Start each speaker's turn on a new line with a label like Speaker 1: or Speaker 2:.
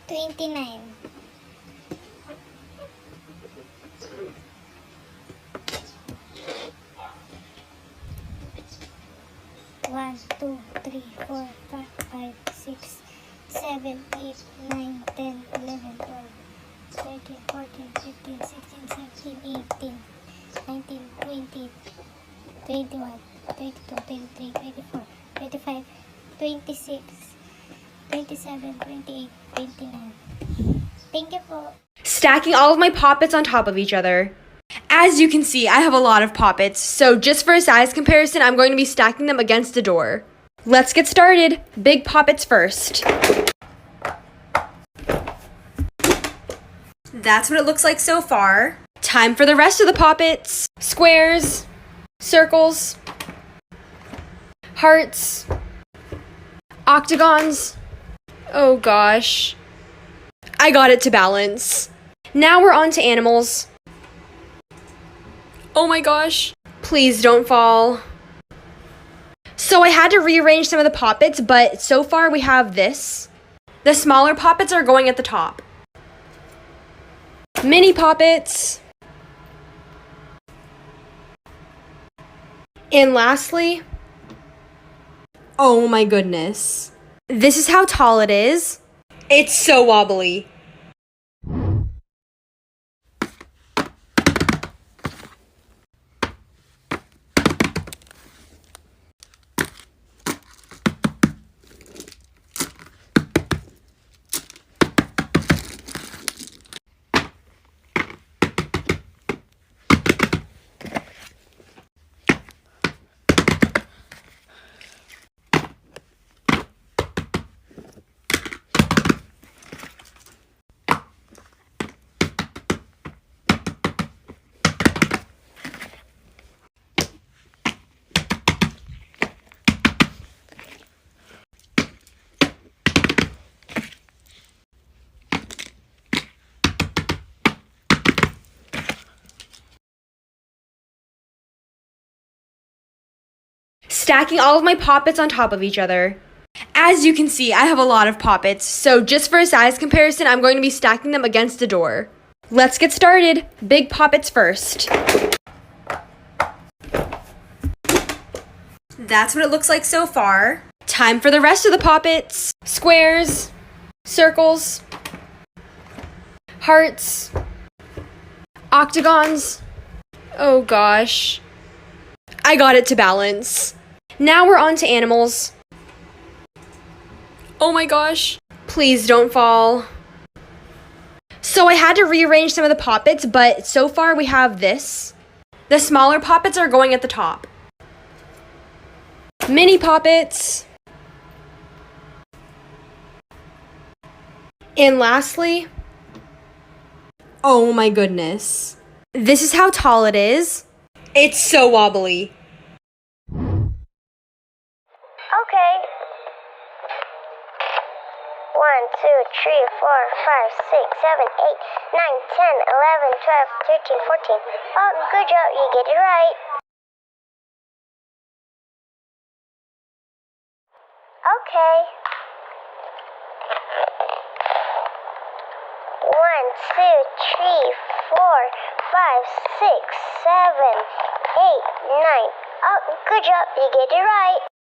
Speaker 1: 29. 1, 2, 3, 4, 5, 6, 7, 8, 9, 10, 11, 12, 13, 14, 15, 16, 17, 18, 19, 20, 21, 22, 23, 24, 25, 26, 27, 28, 29. Thank you po.
Speaker 2: Stacking all of my poppets on top of each other. As you can see, I have a lot of poppets, so just for a size comparison, I'm going to be stacking them against a door. Let's get started. Big poppets first. That's what it looks like so far. Time for the rest of the poppets. Squares, circles, hearts, octagons. Oh gosh. I got it to balance. Now we're on to animals. Oh my gosh. Please don't fall. So I had to rearrange some of the poppets, but so far we have this. The smaller poppets are going at the top. Mini poppets. And lastly, oh my goodness. This is how tall it is. It's so wobbly. Stacking all of my poppets on top of each other. As you can see, I have a lot of poppets, so just for a size comparison, I'm going to be stacking them against a door. Let's get started. Big poppets first. That's what it looks like so far. Time for the rest of the poppets. Squares, circles, hearts, octagons. Oh gosh. I got it to balance. Now we're on to animals. Oh my gosh. Please don't fall. So I had to rearrange some of the poppets, but so far we have this. The smaller poppets are going at the top. Mini poppets. And lastly, oh my goodness. This is how tall it is. It's so wobbly.
Speaker 1: Okay. 1, 2, 3, 4, 5, 6, 7, 8, 9, 10, 11, 12, 13, 14. Oh, good job. You get it right. Okay. 1, 2, 3, 4, 5, 6, 7, 8, 9. Oh, good job. You get it right.